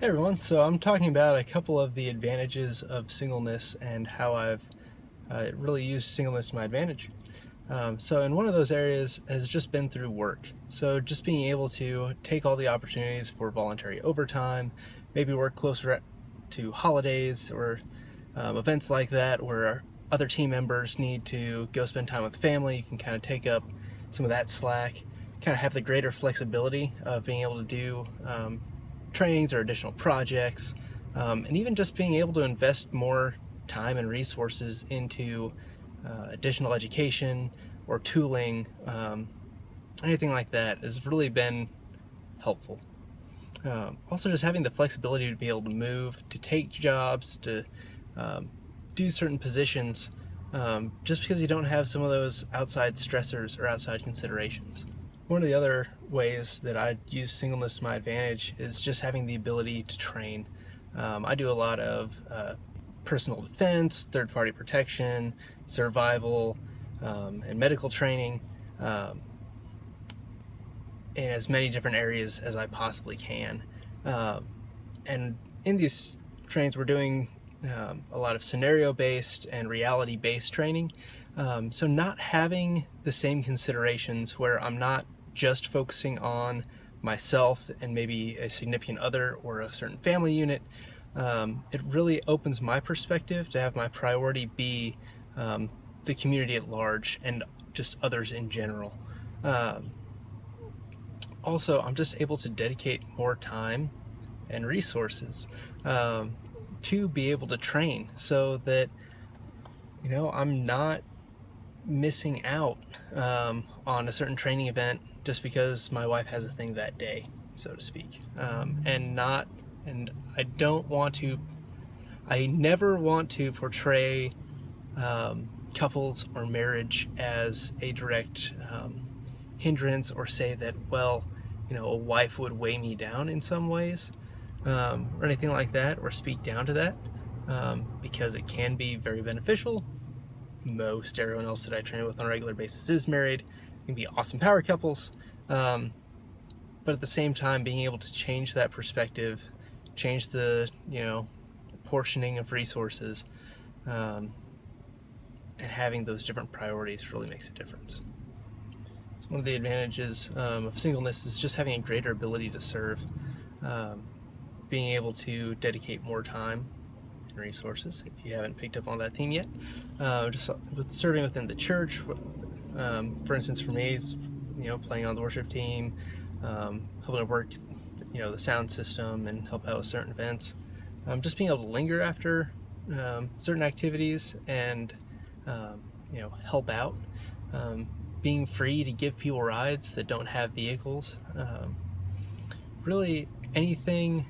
Hey everyone, so I'm talking about a couple of the advantages of singleness and how I've really used singleness to my advantage. So in one of those areas has just been through work. So just being able to take all the opportunities for voluntary overtime, maybe work closer to holidays or events like that where other team members need to go spend time with family. You can kind of take up some of that slack, kind of have the greater flexibility of being able to do trainings or additional projects, and even just being able to invest more time and resources into additional education or tooling, anything like that has really been helpful. Also just having the flexibility to be able to move, to take jobs, to do certain positions, just because you don't have some of those outside stressors or outside considerations. One of the other ways that I use singleness to my advantage is just having the ability to train. I do a lot of personal defense, third-party protection, survival, and medical training in as many different areas as I possibly can. And in these trainings we're doing a lot of scenario-based and reality-based training. So not having the same considerations where I'm not just focusing on myself and maybe a significant other or a certain family unit, it really opens my perspective to have my priority be the community at large and just others in general. Also, I'm just able to dedicate more time and resources to be able to train so that, I'm not missing out on a certain training event just because my wife has a thing that day, so to speak. And I never want to portray couples or marriage as a direct hindrance or say that, a wife would weigh me down in some ways, or anything like that, or speak down to that, because it can be very beneficial. Most everyone else that I train with on a regular basis is married. Can be awesome power couples, but at the same time being able to change that perspective, change the portioning of resources, and having those different priorities really makes a difference. One of the advantages of singleness is just having a greater ability to serve, being able to dedicate more time and resources, if you haven't picked up on that theme yet. Just with serving within the church, for instance, for me, it's, playing on the worship team, helping to work, the sound system and help out with certain events. Just being able to linger after certain activities and, help out. Being free to give people rides that don't have vehicles. Really anything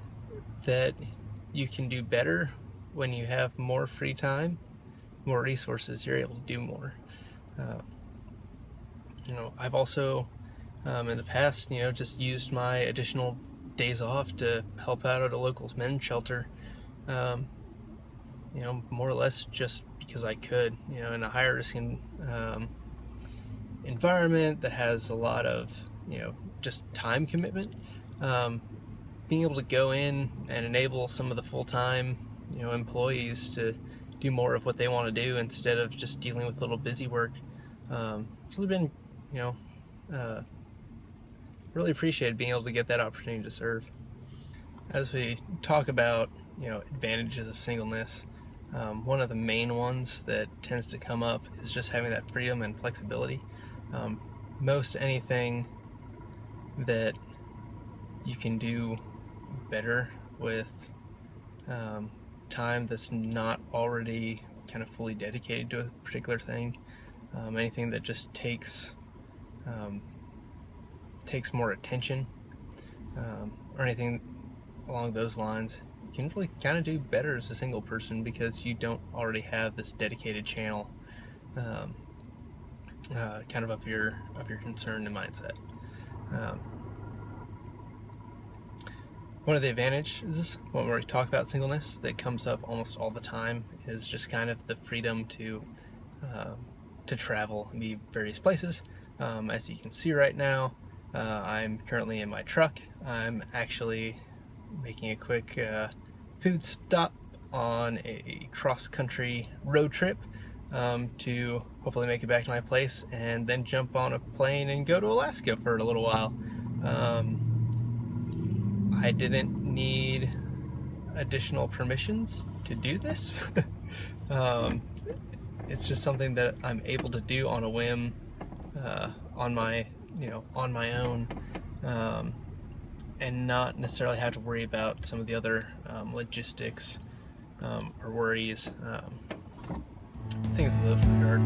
that you can do better when you have more free time, more resources, you're able to do more. I've also in the past, just used my additional days off to help out at a local men's shelter, more or less just because I could, in a higher risk environment that has a lot of, just time commitment. Being able to go in and enable some of the full-time, employees to do more of what they want to do instead of just dealing with little busy work. It's really been, really appreciated being able to get that opportunity to serve. As we talk about, advantages of singleness, one of the main ones that tends to come up is just having that freedom and flexibility. Most anything that you can do better with time that's not already kind of fully dedicated to a particular thing, anything that just takes more attention, or anything along those lines, you can really kind of do better as a single person because you don't already have this dedicated channel kind of your concern and mindset. One of the advantages when we talk about singleness that comes up almost all the time is just kind of the freedom to travel and be various places. As you can see right now, I'm currently in my truck. I'm actually making a quick food stop on a cross-country road trip to hopefully make it back to my place and then jump on a plane and go to Alaska for a little while. I didn't need additional permissions to do this. It's just something that I'm able to do on a whim, on my own, and not necessarily have to worry about some of the other logistics or worries, things of those regard.